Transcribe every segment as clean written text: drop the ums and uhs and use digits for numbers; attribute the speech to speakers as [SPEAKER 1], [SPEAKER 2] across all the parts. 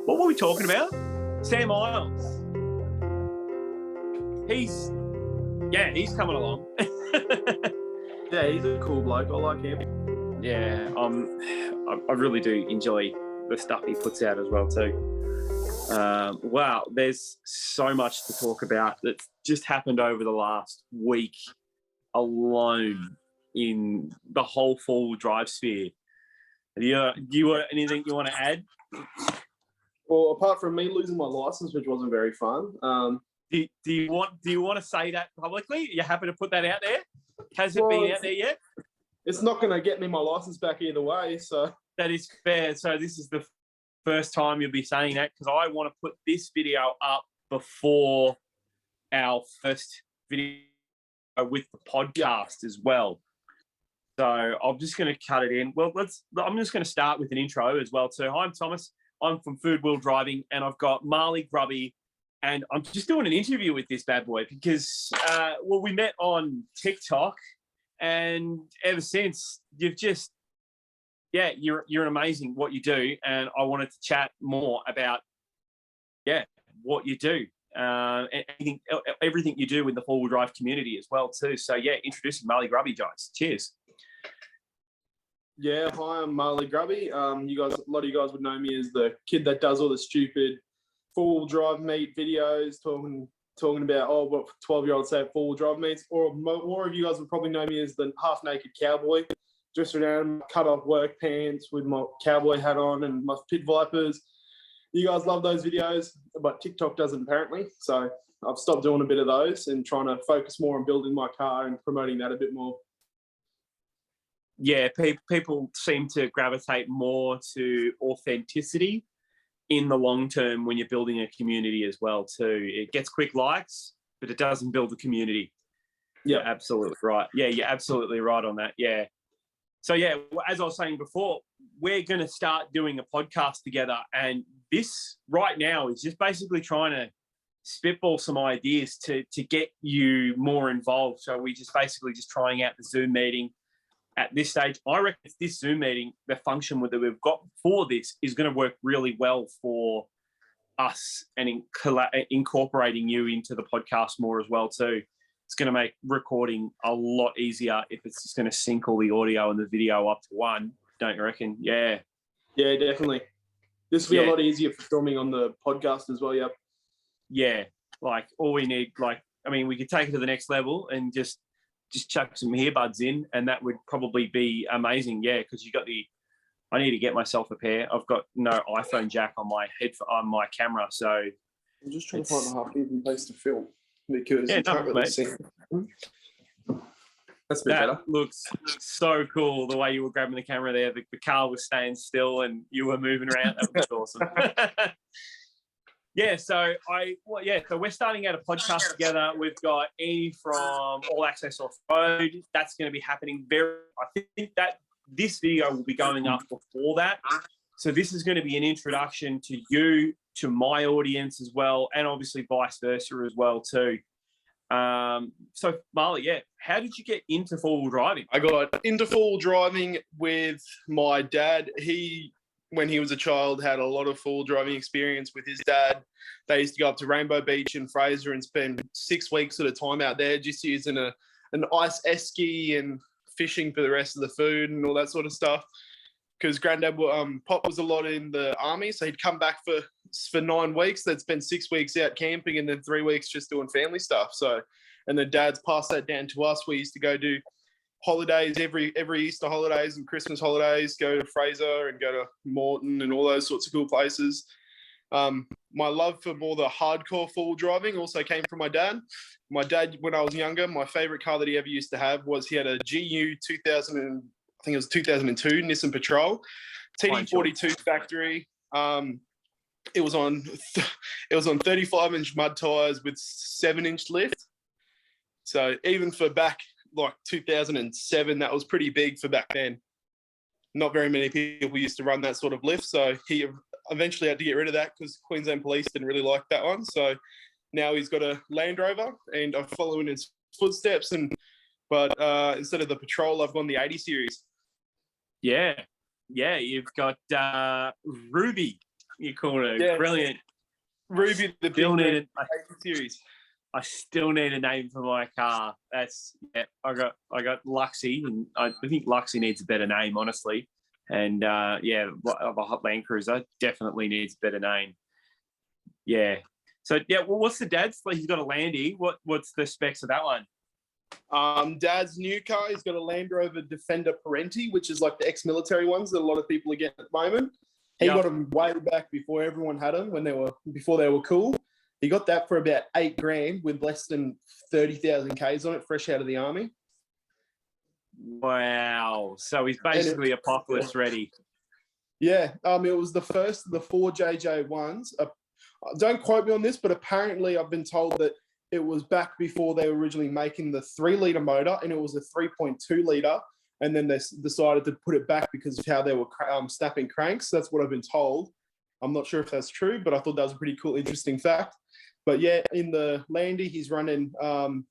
[SPEAKER 1] What were we talking about? Sam Isles. He's coming along.
[SPEAKER 2] Yeah, he's a cool bloke. I like him.
[SPEAKER 1] Yeah, I really do enjoy the stuff he puts out as well too. Wow, there's so much to talk about that's just happened over the last week alone in the whole four-wheel drive sphere. Do you want anything you want to add?
[SPEAKER 2] Well, apart from me losing my license, which wasn't very fun.
[SPEAKER 1] Do you want to say that publicly? Are you happy to put that out there? Has it been out there yet?
[SPEAKER 2] It's not going to get me my license back either way. So
[SPEAKER 1] that is fair. So this is the first time you'll be saying that, because I want to put this video up before our first video with the podcast as well. So I'm just going to cut it in. Well, I'm just going to start with an intro as well too. Hi, I'm Thomas. I'm from Food Wheel Driving, and I've got Marley Grubby, and I'm just doing an interview with this bad boy because, we met on TikTok, and ever since you're amazing what you do, and I wanted to chat more about, what you do, everything you do in the four-wheel drive community as well too. So introducing Marley Grubby, guys. Cheers.
[SPEAKER 2] Yeah, hi, I'm Marley Grubby. A lot of you guys would know me as the kid that does all the stupid four-wheel drive meet videos, talking about what 12-year-olds say at four-wheel drive meets. Or more of you guys would probably know me as the half-naked cowboy, just around cut-off work pants with my cowboy hat on and my pit vipers. You guys love those videos, but TikTok doesn't apparently. So I've stopped doing a bit of those and trying to focus more on building my car and promoting that a bit more.
[SPEAKER 1] Yeah, people seem to gravitate more to authenticity in the long term when you're building a community as well too. It gets quick likes, but it doesn't build a community.
[SPEAKER 2] Yeah,
[SPEAKER 1] absolutely right. Yeah, you're absolutely right on that. Yeah. So as I was saying before, we're going to start doing a podcast together, and this right now is just basically trying to spitball some ideas to get you more involved. So we just basically just trying out the Zoom meeting. At this stage, I reckon this Zoom meeting, the function that we've got for this is going to work really well for us, and incorporating you into the podcast more as well too. It's going to make recording a lot easier if it's just going to sync all the audio and the video up to one. Don't you reckon? Yeah.
[SPEAKER 2] Yeah, definitely. This will be a lot easier for filming on the podcast as well. Yep.
[SPEAKER 1] Yeah. Like all we need, we could take it to the next level and just chuck some earbuds in, and that would probably be amazing. Yeah, because I need to get myself a pair. I've got no iPhone jack on my camera, so
[SPEAKER 2] I'm just trying to find a half-decent place to film because you can't really see. That's a bit better.
[SPEAKER 1] Looks so cool the way you were grabbing the camera there. The car was staying still and you were moving around. That was awesome. So we're starting out a podcast together. We've got Annie from All Access Off Road. That's going to be happening I think that this video will be going up before that. So this is going to be an introduction to you, to my audience as well, and obviously vice versa as well too. So Marley, how did you get into four-wheel driving?
[SPEAKER 2] I got into four-wheel driving with my dad. When he was a child, had a lot of four-wheel driving experience with his dad. They used to go up to Rainbow Beach in Fraser and spend 6 weeks at a time out there just using an ice esky and fishing for the rest of the food and all that sort of stuff. Because Granddad, Pop was a lot in the army, so he'd come back for 9 weeks. They'd spend 6 weeks out camping and then 3 weeks just doing family stuff. So, and the dads passed that down to us. We used to go do holidays every Easter holidays and Christmas holidays, go to Fraser and go to Moreton and all those sorts of cool places. My love for more the hardcore four-wheel driving also came from my dad. My dad, when I was younger, my favorite car that he ever used to have was he had a GU 2002 Nissan Patrol, TD42 factory. It was on 35-inch mud tires with 7-inch lift. So even for back like 2007, that was pretty big for back then. Not very many people used to run that sort of lift, so he eventually had to get rid of that because Queensland Police didn't really like that one. So now he's got a Land Rover, and I follow in his footsteps. But instead of the Patrol, I've gone the 80 series.
[SPEAKER 1] Yeah, you've got Ruby. You called it
[SPEAKER 2] Yeah.
[SPEAKER 1] brilliant.
[SPEAKER 2] Ruby the
[SPEAKER 1] Still
[SPEAKER 2] Big
[SPEAKER 1] needed.
[SPEAKER 2] Red series.
[SPEAKER 1] I still need a name for my car. I got Luxy, and I think Luxy needs a better name, honestly. And the Hot Land Cruiser definitely needs a better name. Yeah. So well, what's the dad's? He's got a Landy. What's the specs of that one?
[SPEAKER 2] Dad's new car, he's got a Land Rover Defender Parenti, which is like the ex-military ones that a lot of people are getting at the moment. He got them way back before everyone had them, before they were cool. He got that for about $8,000 with less than 30,000 Ks on it, fresh out of the army.
[SPEAKER 1] Wow. So he's basically apocalypse ready.
[SPEAKER 2] Yeah. It was the first of the 4 JJ1s. Don't quote me on this, but apparently I've been told that it was back before they were originally making the 3-litre motor, and it was a 3.2-litre, and then they decided to put it back because of how they were snapping cranks. That's what I've been told. I'm not sure if that's true, but I thought that was a pretty cool, interesting fact. But yeah, in the Landy, he's running,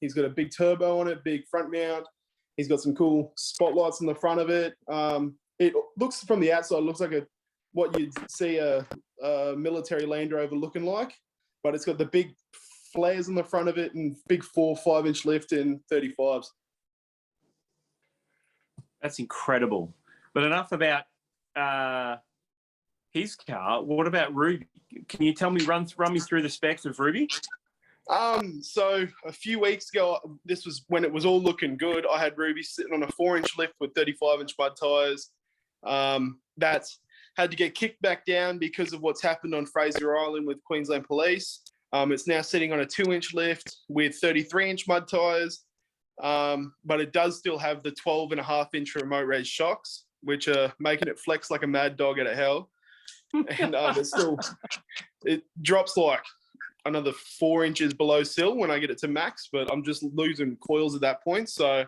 [SPEAKER 2] he's got a big turbo on it, big front mount. He's got some cool spotlights in the front of it. It looks from the outside, looks like what you'd see a military Land Rover looking like, but it's got the big flares on the front of it and big 4-5-inch lift in 35s.
[SPEAKER 1] That's incredible. But enough about his car. What about Ruby? Can you tell me, run me through the specs of Ruby?
[SPEAKER 2] So a few weeks ago, this was when it was all looking good. I had Ruby sitting on a 4-inch lift with 35-inch mud tires. That's had to get kicked back down because of what's happened on Fraser Island with Queensland Police. It's now sitting on a 2-inch lift with 33-inch mud tires, but it does still have the 12.5-inch remote raise shocks, which are making it flex like a mad dog out of hell. And it drops like another 4 inches below sill when I get it to max, but I'm just losing coils at that point. So,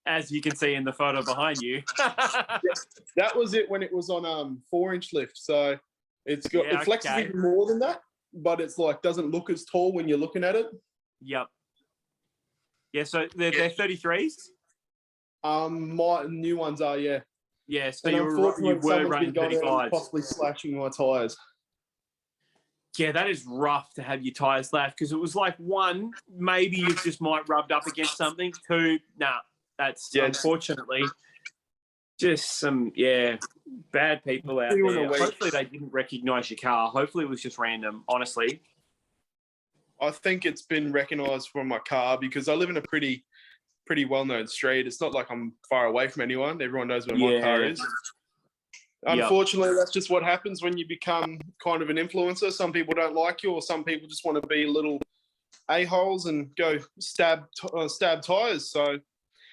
[SPEAKER 1] as you can see in the photo behind you,
[SPEAKER 2] that was it when it was on 4-inch lift. So it flexes even more than that, but it's like doesn't look as tall when you're looking at it.
[SPEAKER 1] Yep. Yeah, so they're 33s?
[SPEAKER 2] My new ones are, yeah.
[SPEAKER 1] Yeah, so
[SPEAKER 2] and
[SPEAKER 1] you were running 35s.
[SPEAKER 2] Possibly slashing my tyres.
[SPEAKER 1] Yeah, that is rough to have your tyres slashed, because it was like, 1, maybe you just might rubbed up against something. 2, nah, that's unfortunately just some, bad people out there. Hopefully they didn't recognise your car. Hopefully it was just random, honestly.
[SPEAKER 2] I think it's been recognised from my car because I live in a pretty well-known street. It's not like I'm far away from anyone. Everyone knows where my car is. Unfortunately, that's just what happens when you become kind of an influencer. Some people don't like you, or some people just want to be little a-holes and go stab tyres. So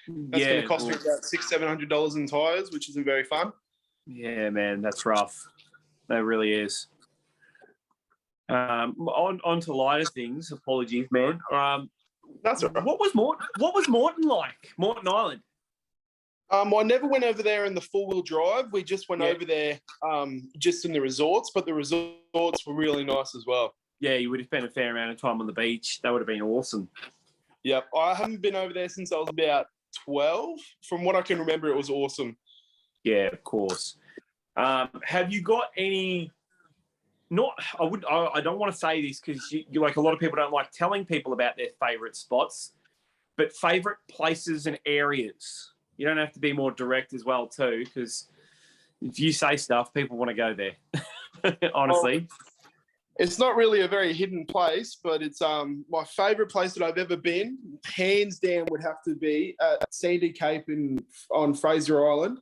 [SPEAKER 2] that's going to cost me about $600-700 in tyres, which isn't very fun. Yeah,
[SPEAKER 1] man, that's rough. That really is. On to lighter things. Apologies, man.
[SPEAKER 2] That's all right.
[SPEAKER 1] What was Morton like? Morton Island.
[SPEAKER 2] I never went over there in the 4-wheel drive. We just went over there just in the resorts, but the resorts were really nice as well.
[SPEAKER 1] Yeah, you would have spent a fair amount of time on the beach. That would have been awesome.
[SPEAKER 2] Yep. I haven't been over there since I was about 12. From what I can remember, it was awesome.
[SPEAKER 1] Yeah, of course. Have you got any... I don't want to say this because you like a lot of people don't like telling people about their favourite spots, but favourite places and areas. You don't have to be more direct as well too, because if you say stuff, people want to go there. Honestly,
[SPEAKER 2] it's not really a very hidden place, but it's my favourite place that I've ever been. Hands down, would have to be at Sandy Cape on Fraser Island.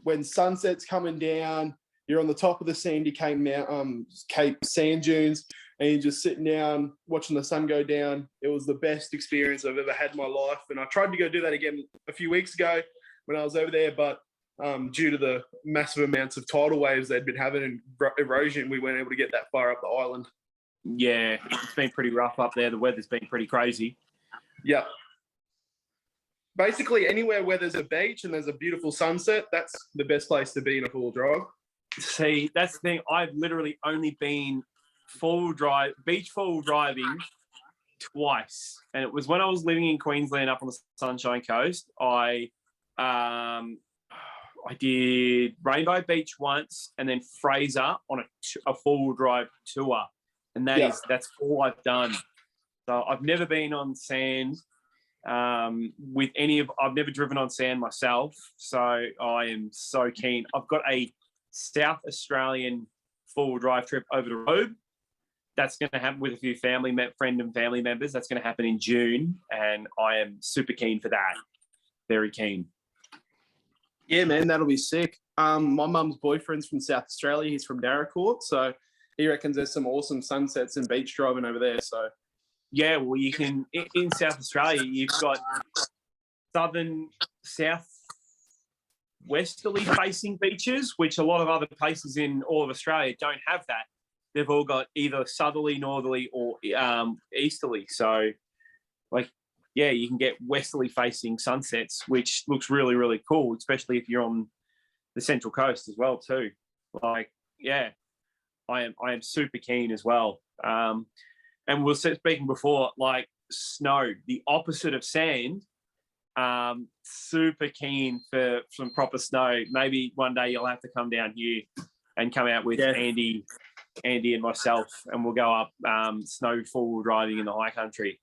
[SPEAKER 2] When sunset's coming down, you're on the top of the Sandy Cape sand dunes, and you're just sitting down watching the sun go down. It was the best experience I've ever had in my life. And I tried to go do that again a few weeks ago when I was over there, but due to the massive amounts of tidal waves they'd been having and erosion, we weren't able to get that far up the island.
[SPEAKER 1] Yeah, it's been pretty rough up there. The weather's been pretty crazy.
[SPEAKER 2] Yeah. Basically, anywhere where there's a beach and there's a beautiful sunset, that's the best place to be in a 4-wheel drive.
[SPEAKER 1] See, that's the thing. I've literally only been beach 4-wheel driving twice, and it was when I was living in Queensland up on the Sunshine Coast. I I did Rainbow Beach once, and then Fraser on a four-wheel drive tour, and that's all I've done. So I've never been on sand with I've never driven on sand myself, so I am so keen. I've got a South Australian four-wheel drive trip over the road. That's going to happen with a few friend and family members. That's going to happen in June, and I am super keen for that. Very keen.
[SPEAKER 2] Yeah, man, that'll be sick. My mum's boyfriend's from South Australia. He's from Darricourt, so he reckons there's some awesome sunsets and beach driving over there. So,
[SPEAKER 1] yeah, well, you can in South Australia. You've got south westerly facing beaches, which a lot of other places in all of Australia don't have that. They've all got either southerly, northerly, or easterly. So, yeah, you can get westerly facing sunsets, which looks really, really cool, especially if you're on the Central Coast as well too. Yeah, I am super keen as well. And we were speaking before, snow, the opposite of sand. Super keen for some proper snow. Maybe one day you'll have to come down here and come out with Andy and myself, and we'll go up snow four-wheel driving in the high country.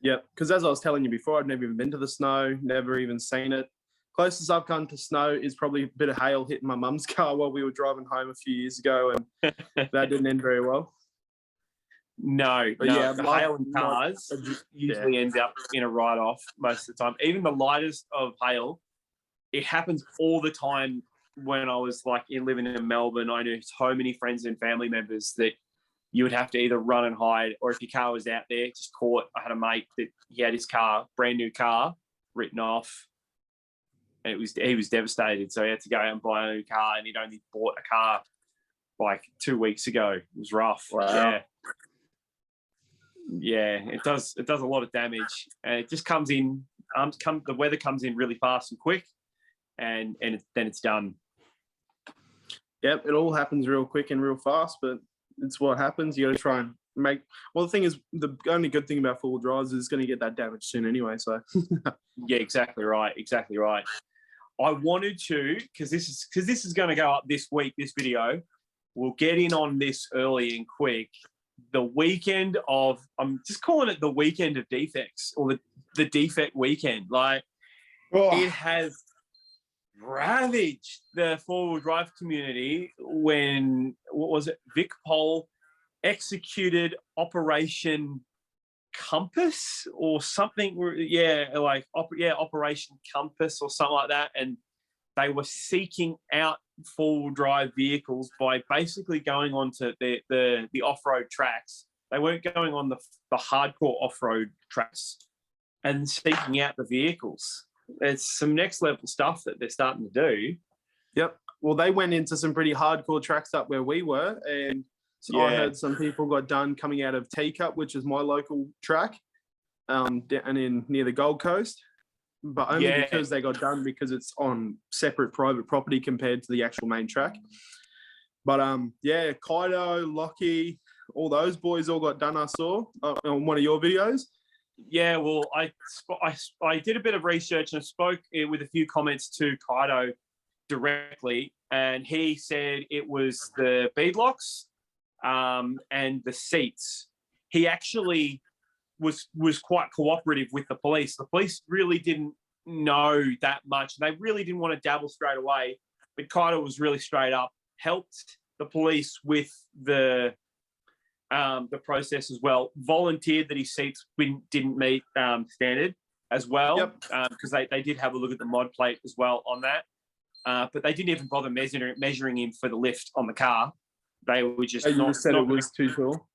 [SPEAKER 2] Yep, because as I was telling you before, I've never even been to the snow, never even seen it. Closest I've come to snow is probably a bit of hail hitting my mum's car while we were driving home a few years ago, and that didn't end very well.
[SPEAKER 1] No, the hail in cars usually ends up in a write-off most of the time. Even the lightest of hail, it happens all the time. When I was living in Melbourne, I knew so many friends and family members that you would have to either run and hide, or if your car was out there, just caught. I had a mate that he had his car, brand new car, written off, and he was devastated. So he had to go out and buy a new car, and he'd only bought a car 2 weeks ago. It was rough.
[SPEAKER 2] Wow.
[SPEAKER 1] Yeah, it does a lot of damage, and it just comes in. The weather comes in really fast and quick, and then it's done.
[SPEAKER 2] Yep, it all happens real quick and real fast, but it's what happens. You got to try and make. Well, the thing is, the only good thing about four-wheel drives is it's going to get that damage soon anyway. So.
[SPEAKER 1] Yeah, exactly right. Exactly right. I wanted to, because this is going to go up this week. This video, we'll get in on this early and quick. The weekend of, I'm just calling it the weekend of defects, or the defect weekend. It has ravaged the four-wheel drive community when, Vic Pol executed Operation Compass or something. Operation Compass or something like that. And they were seeking out four-wheel drive vehicles by basically going onto the off-road tracks. They weren't going on the hardcore off-road tracks and seeking out the vehicles. It's some next level stuff that they're starting to do.
[SPEAKER 2] Yep. Well, they went into some pretty hardcore tracks up where we were, and I heard some people got done coming out of Teacup, which is my local track, and near the Gold Coast, but only because they got done because it's on separate private property compared to the actual main track. But Kaido, Lockie, all those boys all got done. I saw on one of your videos.
[SPEAKER 1] Yeah, well, I did a bit of research and I spoke with a few comments to Kaido directly, and he said it was the beadlocks and the seats. He actually was quite cooperative with the police. The police really didn't know that much. They really didn't want to dabble straight away, but Kaido was really straight up, helped the police with the process as well, volunteered that his seats didn't meet standard as well, because they did have a look at the mod plate as well on that, but they didn't even bother measuring him for the lift on the car. They were just
[SPEAKER 2] it was too tall.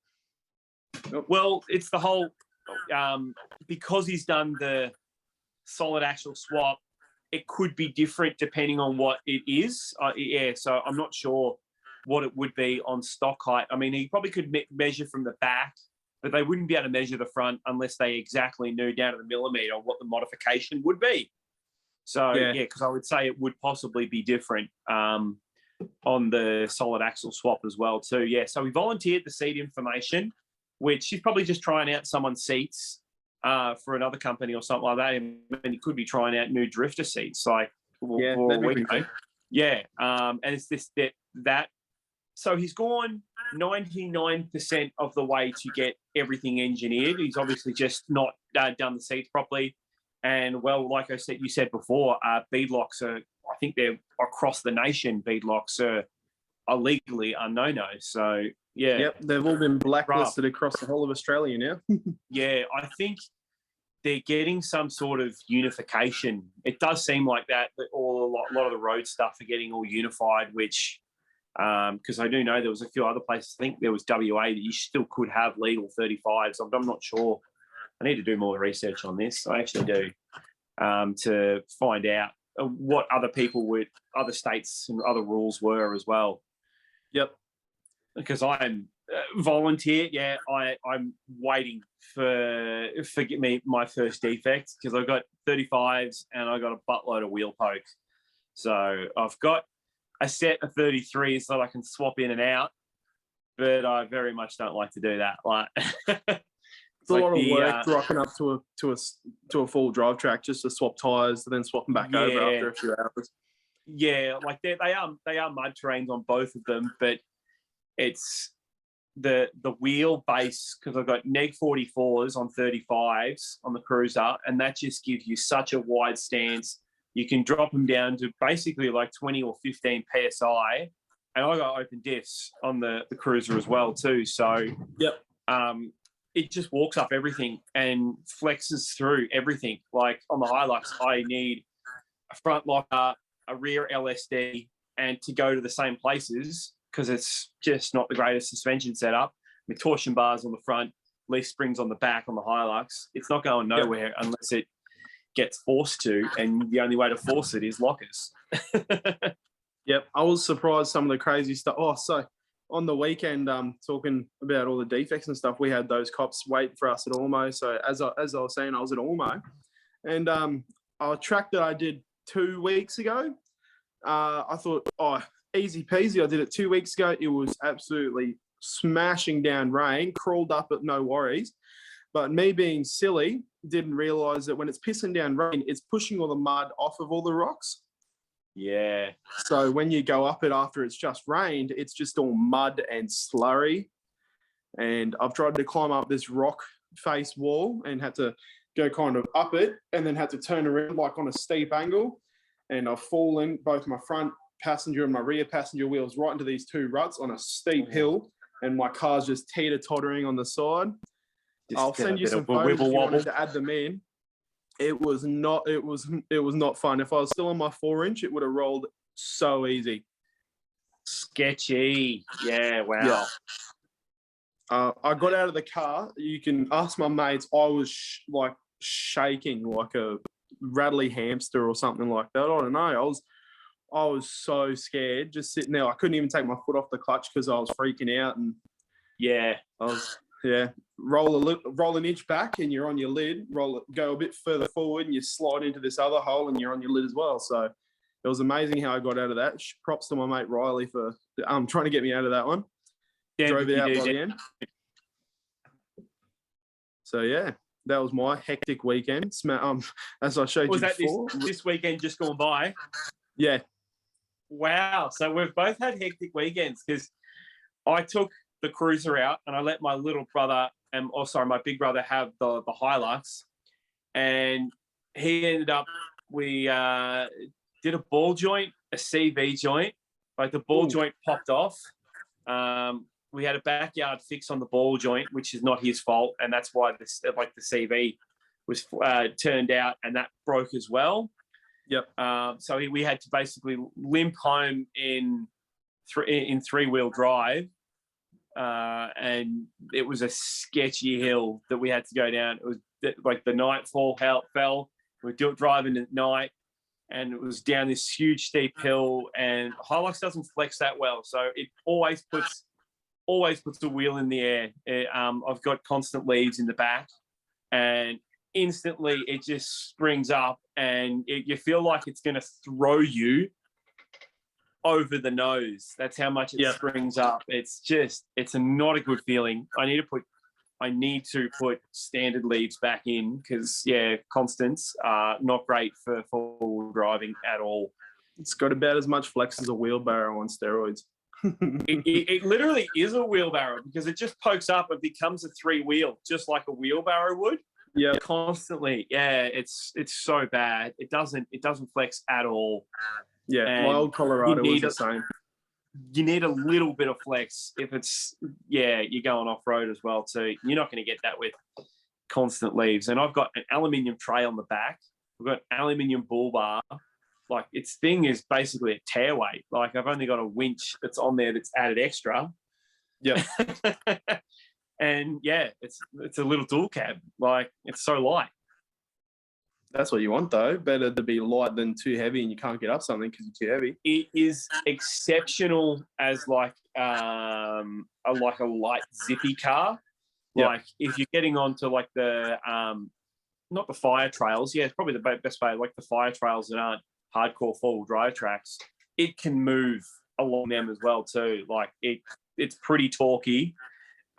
[SPEAKER 1] Well, it's the whole because he's done the solid axle swap, it could be different depending on what it is. So I'm not sure what it would be on stock height. I mean, he probably could measure from the back, but they wouldn't be able to measure the front unless they exactly knew down to the millimeter what the modification would be. So, because I would say it would possibly be different on the solid axle swap as well too. Yeah, so we volunteered the seat information, which he's probably just trying out someone's seats for another company or something like that. And he could be trying out new drifter seats for a week. Yeah, and it's this that. So he's gone 99% of the way to get everything engineered. He's obviously just not done the seats properly. And well, like I said, you said before, beadlocks are, I think they're across the nation, beadlocks are legally a no-no. So, yeah.
[SPEAKER 2] Yep, they've all been blacklisted across the whole of Australia now.
[SPEAKER 1] Yeah, I think they're getting some sort of unification. It does seem like that a lot of the road stuff are getting all unified, which... because I do know there was a few other places. I think there was WA that you still could have legal 35s. I'm not sure. I need to do more research on this. I actually do to find out what other states and other rules were as well.
[SPEAKER 2] Yep.
[SPEAKER 1] Because I'm volunteer. Yeah, I'm waiting for me my first defect because I've got 35s and I got a buttload of wheel poke. So I've got a set of 33s so I can swap in and out, but I very much don't like to do that. Like,
[SPEAKER 2] it's a lot of work rocking up to a full drive track just to swap tires and then swap them back over after a few hours. Yeah,
[SPEAKER 1] like they are mud terrains on both of them, but it's the wheel base because I've got neg 44s on 35s on the Cruiser, and that just gives you such a wide stance. You can drop them down to basically like 20 or 15 PSI. And I got open diffs on the Cruiser as well too. So
[SPEAKER 2] yep.
[SPEAKER 1] It just walks up everything and flexes through everything. Like on the Hilux, I need a front locker, a rear LSD, and to go to the same places because it's just not the greatest suspension setup. With torsion bars on the front, leaf springs on the back on the Hilux. It's not going nowhere unless it gets forced to, and the only way to force it is lockers.
[SPEAKER 2] Yep, I was surprised some of the crazy stuff. Oh, so on the weekend, talking about all the defects and stuff, we had those cops wait for us at Ormo. So as I was saying, I was at Ormo, and a track that I did 2 weeks ago, I thought, oh, easy peasy. I did it 2 weeks ago. It was absolutely smashing down rain, crawled up at no worries. But me being silly, didn't realise that when it's pissing down rain, it's pushing all the mud off of all the rocks.
[SPEAKER 1] Yeah.
[SPEAKER 2] So when you go up it after it's just rained, it's just all mud and slurry. And I've tried to climb up this rock face wall and had to go kind of up it and then had to turn around like on a steep angle. And I've fallen both my front passenger and my rear passenger wheels right into these two ruts on a steep hill. And my car's just teeter-tottering on the side. I'll send you some photos if you wanted to add them in. It was not fun. If I was still on my 4-inch, it would have rolled so easy.
[SPEAKER 1] Sketchy. Yeah, wow.
[SPEAKER 2] Yeah. I got out of the car. You can ask my mates. I was like shaking like a rattly hamster or something like that. I don't know. I was so scared just sitting there. I couldn't even take my foot off the clutch because I was freaking out. And roll an inch back and you're on your lid, go a bit further forward and you slide into this other hole and you're on your lid as well. So it was amazing how I got out of that. Props to my mate Riley for trying to get me out of that one. Drove it out by the end. So yeah, that was my hectic weekend. As I showed you before.
[SPEAKER 1] Was that this weekend just gone by?
[SPEAKER 2] Yeah.
[SPEAKER 1] Wow. So we've both had hectic weekends because I took the Cruiser out and I let my little brother and my big brother have the Hilux, and he ended up, we did a ball joint, a CV joint, like the ball joint popped off. We had a backyard fix on the ball joint, which is not his fault, and that's why the CV was turned out, and that broke as well.
[SPEAKER 2] Yep.
[SPEAKER 1] So we had to basically limp home in 3-wheel drive. And it was a sketchy hill that we had to go down. It was like the nightfall fell. We were driving at night, and it was down this huge steep hill. And Hilux doesn't flex that well, so it always puts the wheel in the air. I've got constant leaves in the back, and instantly it just springs up, and you feel like it's going to throw you over the nose. That's how much it springs up. It's not a good feeling. I need to put standard leaves back in because constants are not great for full driving at all.
[SPEAKER 2] It's got about as much flex as a wheelbarrow on steroids.
[SPEAKER 1] It literally is a wheelbarrow because it just pokes up and becomes a 3-wheel, just like a wheelbarrow would.
[SPEAKER 2] Yeah,
[SPEAKER 1] constantly. Yeah, it's so bad. It doesn't flex at all.
[SPEAKER 2] yeah.
[SPEAKER 1] And
[SPEAKER 2] My old Colorado was the same.
[SPEAKER 1] You need a little bit of flex if it's you're going off road as well too. You're not going to get that with constant leaves. And I've got an aluminium tray on the back. I've got an aluminium bull bar. Like its thing is basically a tear weight. Like I've only got a winch that's on there that's added extra.
[SPEAKER 2] Yeah.
[SPEAKER 1] And yeah, it's a little dual cab. Like it's so light.
[SPEAKER 2] That's what you want though. Better to be light than too heavy, and you can't get up something because you're too heavy.
[SPEAKER 1] It is exceptional as like a light zippy car. Like if you're getting onto like the not the fire trails, yeah, it's probably the best way. Like the fire trails that aren't hardcore 4-wheel drive tracks, it can move along them as well too. Like it's pretty torquey.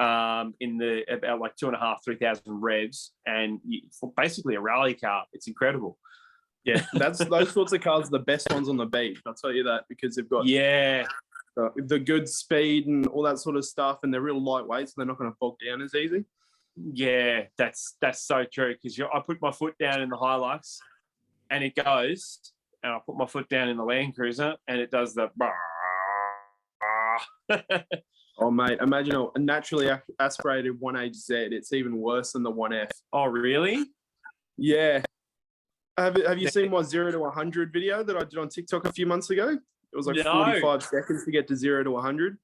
[SPEAKER 1] In the about like 2,500-3,000 revs, and it's basically a rally car. It's incredible.
[SPEAKER 2] Yeah, those sorts of cars are the best ones on the beach. I'll tell you that because they've got the good speed and all that sort of stuff, and they're real lightweight, so they're not going to bog down as easy.
[SPEAKER 1] Yeah, that's so true. Because I put my foot down in the Hilux, and it goes, and I put my foot down in the Land Cruiser, and it does the.
[SPEAKER 2] Oh, mate, imagine a naturally aspirated 1HZ. It's even worse than the 1F.
[SPEAKER 1] Oh, really?
[SPEAKER 2] Yeah. Have you seen my 0 to 100 video that I did on TikTok a few months ago? It was like 45 seconds to get to 0 to 100.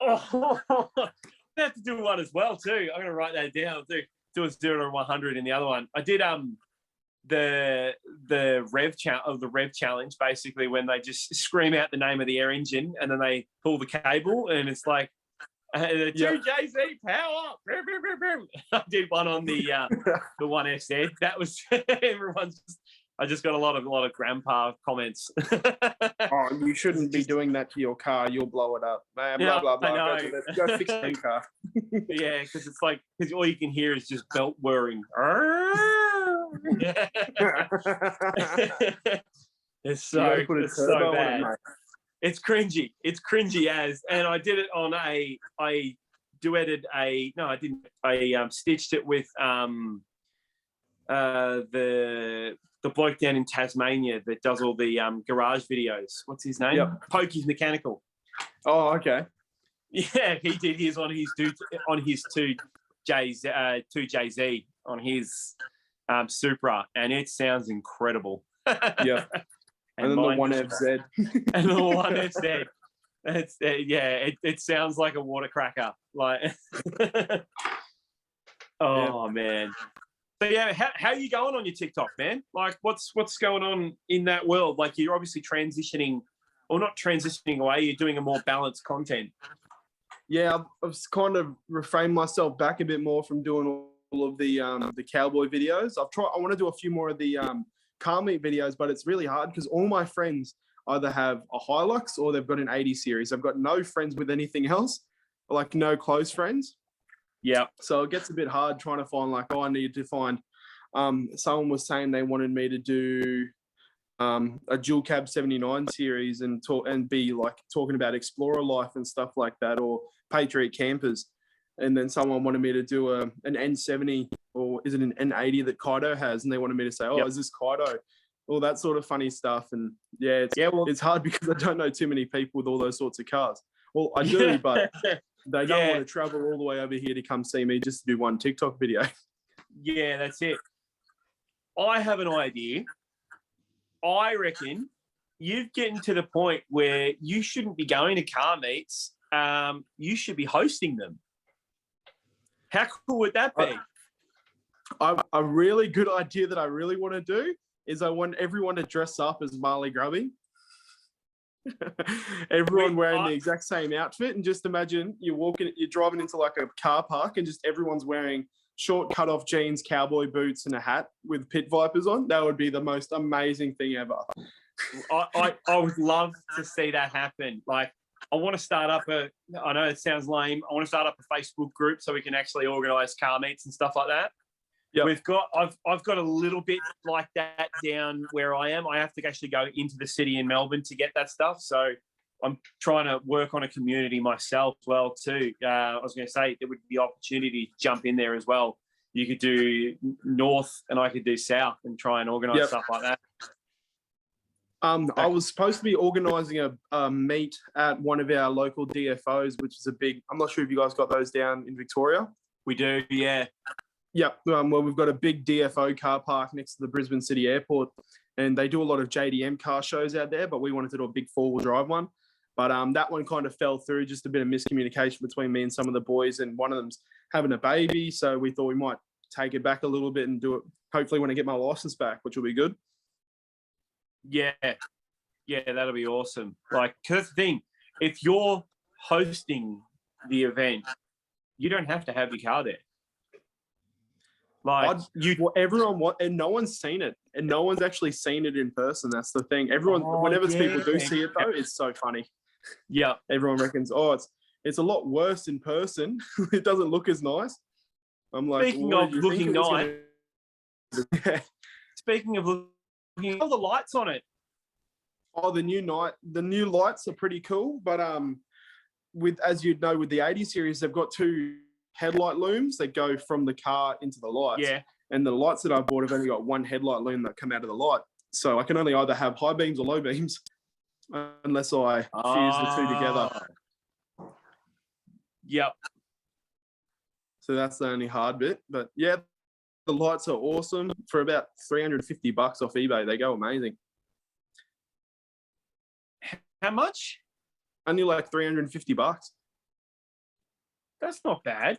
[SPEAKER 1] Oh, I have to do one as well, too. I'm going to write that down. Do a 0 to 100 in the other one. I did the rev challenge, basically, when they just scream out the name of the air engine and then they pull the cable and it's like 2JZ power. I did one on the 1FZ. That was everyone's. I just got a lot of grandpa comments.
[SPEAKER 2] Oh, you shouldn't be doing that to your car. You'll blow it up. Man, blah, blah, blah. Go fix your car.
[SPEAKER 1] Yeah, because it's like, because all you can hear is just belt whirring. It's so bad. It's cringy. It's cringy as, and I did it on I duetted no, I didn't. I stitched it with the bloke down in Tasmania that does all the garage videos. What's his name?
[SPEAKER 2] Yep.
[SPEAKER 1] Pokey's Mechanical.
[SPEAKER 2] Oh, okay.
[SPEAKER 1] Yeah, he did his on his 2JZ on his Supra, and it sounds incredible.
[SPEAKER 2] Yeah. And then the 1FZ.
[SPEAKER 1] And the 1FZ. It's it sounds like a water cracker. Like man. So yeah, how are you going on your TikTok, man? Like what's going on in that world? Like you're obviously transitioning, or not transitioning away, you're doing a more balanced content.
[SPEAKER 2] Yeah, I've kind of refrained myself back a bit more from doing all of the cowboy videos. I want to do a few more of the car meet videos, but it's really hard because all my friends either have a Hilux or they've got an 80 series. I've got no friends with anything else, like no close friends.
[SPEAKER 1] Yeah.
[SPEAKER 2] So it gets a bit hard trying to find I need to find, someone was saying they wanted me to do a dual cab 79 series and be like talking about Explorer life and stuff like that, or Patriot campers. And then someone wanted me to do an N70, or is it an N80 that Kaido has? And they wanted me to say, is this Kaido? All that sort of funny stuff. And it's hard because I don't know too many people with all those sorts of cars. Well, I do, but they don't want to travel all the way over here to come see me just to do one TikTok video.
[SPEAKER 1] Yeah, that's it. I have an idea. I reckon you've getting to the point where you shouldn't be going to car meets. You should be hosting them. How cool would that be?
[SPEAKER 2] A really good idea that I really want to do is I want everyone to dress up as Marley Grubby. Everyone wearing the exact same outfit, and just imagine you're driving into like a car park and just everyone's wearing short cut-off jeans, cowboy boots, and a hat with pit vipers on. That would be the most amazing thing ever.
[SPEAKER 1] I would love to see that happen. Like, I want to start up I know it sounds lame, I want to start up a Facebook group so we can actually organise car meets and stuff like that.
[SPEAKER 2] Yep.
[SPEAKER 1] I've got a little bit like that down where I am. I have to actually go into the city in Melbourne to get that stuff. So I'm trying to work on a community myself as well too. I was going to say there would be opportunity to jump in there as well. You could do north and I could do south and try and organise stuff like that.
[SPEAKER 2] I was supposed to be organising a meet at one of our local DFOs, which is a big. I'm not sure if you guys got those down in Victoria.
[SPEAKER 1] We do, yeah.
[SPEAKER 2] Yep. Well, we've got a big DFO car park next to the Brisbane City Airport, and they do a lot of JDM car shows out there. But we wanted to do a big four-wheel drive one. But that one kind of fell through. Just a bit of miscommunication between me and some of the boys, and one of them's having a baby, so we thought we might take it back a little bit and do it. Hopefully, when I get my license back, which will be good.
[SPEAKER 1] Yeah, that'll be awesome. Like, 'cause the thing, if you're hosting the event, you don't have to have your car there. Like
[SPEAKER 2] everyone and no one's seen it, and no one's actually seen it in person. That's the thing. Everyone, whenever people do see it though, it's so funny.
[SPEAKER 1] Yeah,
[SPEAKER 2] everyone reckons, it's a lot worse in person. It doesn't look as nice. I'm like,
[SPEAKER 1] speaking of looking nice. Speaking of looking, all the lights on it.
[SPEAKER 2] Oh, the new lights are pretty cool, but as you'd know, with the 80 series, they've got two headlight looms that go from the car into the lights.
[SPEAKER 1] Yeah.
[SPEAKER 2] And the lights that I bought have only got one headlight loom that come out of the light. So I can only either have high beams or low beams unless I fuse the two together.
[SPEAKER 1] Yep.
[SPEAKER 2] So that's the only hard bit. But yeah, the lights are awesome. For about $350 off eBay, they go amazing.
[SPEAKER 1] How much?
[SPEAKER 2] Only like $350.
[SPEAKER 1] That's not bad.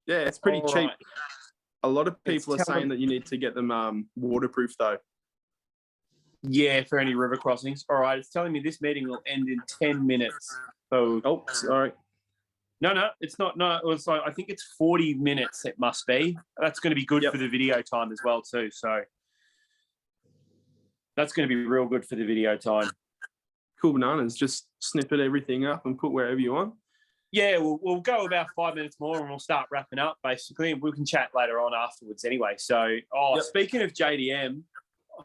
[SPEAKER 2] Yeah, it's pretty cheap. Right. A lot of people are saying that you need to get them waterproof though.
[SPEAKER 1] Yeah, for any river crossings. All right, it's telling me this meeting will end in 10 minutes. So,
[SPEAKER 2] sorry.
[SPEAKER 1] No, it's not. No, it was like, I think it's 40 minutes. It must be. That's going to be good for the video time as well too. So that's going to be real good for the video time.
[SPEAKER 2] Cool bananas. Just snippet everything up and put wherever you want.
[SPEAKER 1] Yeah, we'll go about 5 minutes more and we'll start wrapping up basically, and we can chat later on afterwards anyway. So, speaking of JDM,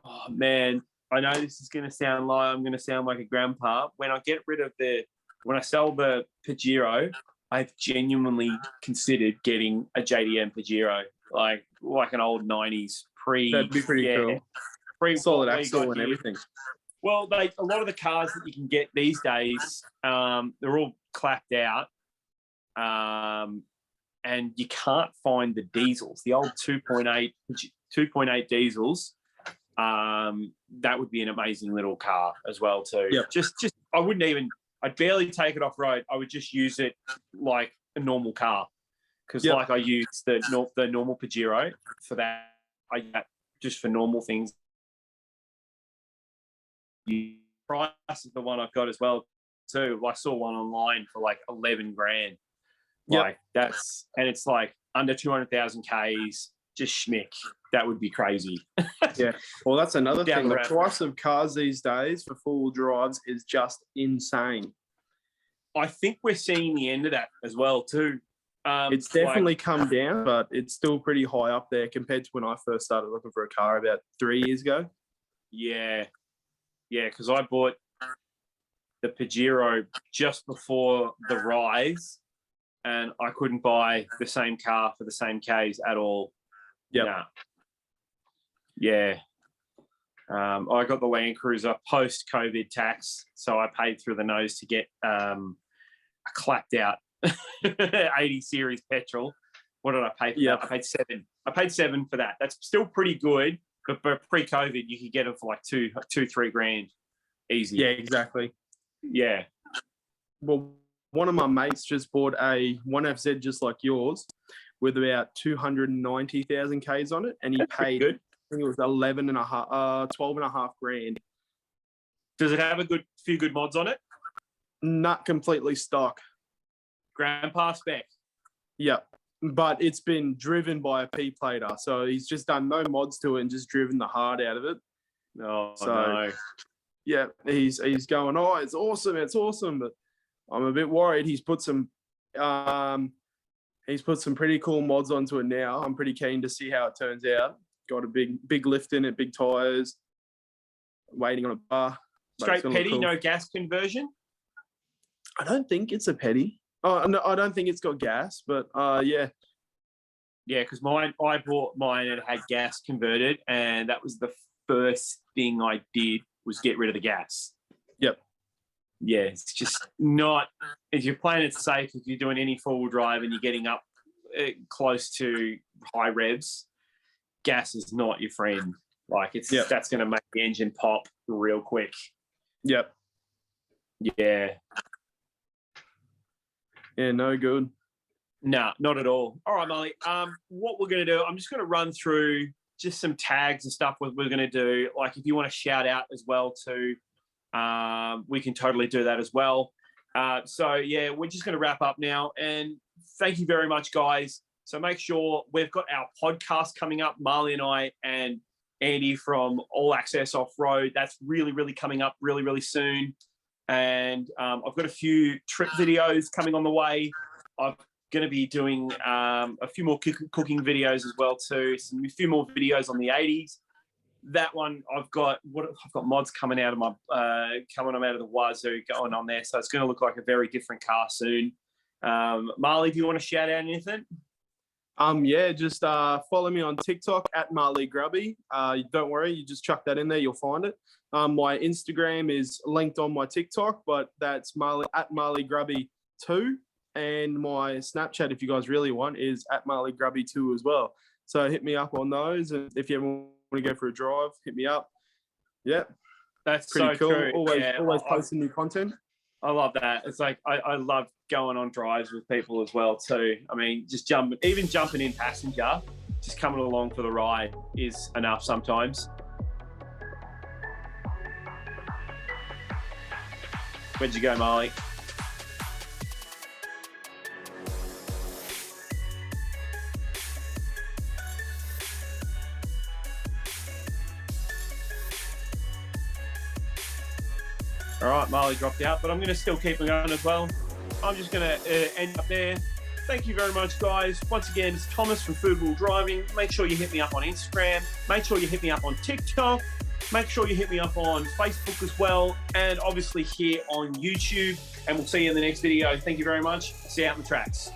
[SPEAKER 1] oh man, I know this is going to sound like I'm going to sound like a grandpa. When I sell the Pajero, I've genuinely considered getting a JDM Pajero, like an old 90s pre.
[SPEAKER 2] That'd be pretty cool. Solid axle and everything.
[SPEAKER 1] Well, a lot of the cars that you can get these days, they're all clapped out, and you can't find the diesels. The old 2.8 diesels. That would be an amazing little car as well too.
[SPEAKER 2] Yep.
[SPEAKER 1] Just I'd barely take it off road. I would just use it like a normal car, because like I use the normal Pajero for that. Just for normal things. The price is the one I've got as well too. I saw one online for like 11 grand. Like and it's like under 200,000 Ks, just schmick. That would be crazy.
[SPEAKER 2] Yeah. Well, that's another thing. The price of cars these days for four-wheel drives is just insane.
[SPEAKER 1] I think we're seeing the end of that as well too.
[SPEAKER 2] It's definitely come down, but it's still pretty high up there compared to when I first started looking for a car about 3 years ago.
[SPEAKER 1] Yeah. Yeah, because I bought the Pajero just before the rise, and I couldn't buy the same car for the same Ks at all.
[SPEAKER 2] Yeah.
[SPEAKER 1] Nah. Yeah. I got the Land Cruiser post-COVID tax, so I paid through the nose to get a clapped out 80 series petrol. What did I pay for that? I paid $7. I paid $7 for that. That's still pretty good. But pre-COVID, you could get them for like $2-3 grand, easy.
[SPEAKER 2] Yeah, exactly.
[SPEAKER 1] Yeah.
[SPEAKER 2] Well, one of my mates just bought a 1FZ just like yours, with about 290,000 Ks on it, and he paid. Good. I think it was 12.5 grand.
[SPEAKER 1] Does it have a few good mods on it?
[SPEAKER 2] Not completely stock.
[SPEAKER 1] Grandpa spec.
[SPEAKER 2] Yeah. But it's been driven by a P-plater. So he's just done no mods to it and just driven the heart out of it.
[SPEAKER 1] Oh, no.
[SPEAKER 2] Yeah, he's going, it's awesome. But I'm a bit worried. He's put some He's put some pretty cool mods onto it now. I'm pretty keen to see how it turns out. Got a big lift in it, big tyres, waiting on a bar.
[SPEAKER 1] Straight petty, cool. No gas conversion?
[SPEAKER 2] I don't think it's a petty. Oh, no, I don't think it's got gas, but yeah.
[SPEAKER 1] Yeah, because I bought mine and it had gas converted, and that was the first thing I did was get rid of the gas.
[SPEAKER 2] Yep.
[SPEAKER 1] Yeah, it's just not, if you're playing it safe, if you're doing any four-wheel drive and you're getting up close to high revs, gas is not your friend. Like, that's going to make the engine pop real quick.
[SPEAKER 2] Yep.
[SPEAKER 1] Yeah.
[SPEAKER 2] Yeah, no good.
[SPEAKER 1] No, not at all. All right, Marley. What we're going to do, I'm just going to run through just some tags and stuff we're going to do. Like, if you want to shout out as well too, we can totally do that as well. So, yeah, we're just going to wrap up now. And thank you very much, guys. So make sure we've got our podcast coming up, Marley and I and Andy from All Access Off-Road. That's really, really coming up really, really soon. And I've got a few trip videos coming on the way. I'm going to be doing a few more cooking videos as well too. A few more videos on the 80s. That one I've got mods coming out of my coming out of the wazoo going on there. So it's going to look like a very different car soon. Marley, do you want to shout out anything?
[SPEAKER 2] Yeah, just follow me on TikTok at Marley Grubby. Don't worry, you just chuck that in there, you'll find it. My Instagram is linked on my TikTok, but that's at Marley Grubby 2. And my Snapchat, if you guys really want, is at Marley Grubby 2 as well. So hit me up on those. And if you ever want to go for a drive, hit me up. Yeah.
[SPEAKER 1] That's
[SPEAKER 2] pretty
[SPEAKER 1] so
[SPEAKER 2] cool.
[SPEAKER 1] True.
[SPEAKER 2] Always posting new content.
[SPEAKER 1] I love that. It's like I love going on drives with people as well too. I mean, just jumping in passenger, just coming along for the ride is enough sometimes. Where'd you go, Marley? All right, Marley dropped out, but I'm going to still keep it going as well. I'm just going to end up there. Thank you very much, guys. Once again, it's Thomas from Food Wheel Driving. Make sure you hit me up on Instagram. Make sure you hit me up on TikTok. Make sure you hit me up on Facebook as well. And obviously here on YouTube. And we'll see you in the next video. Thank you very much. See you out in the tracks.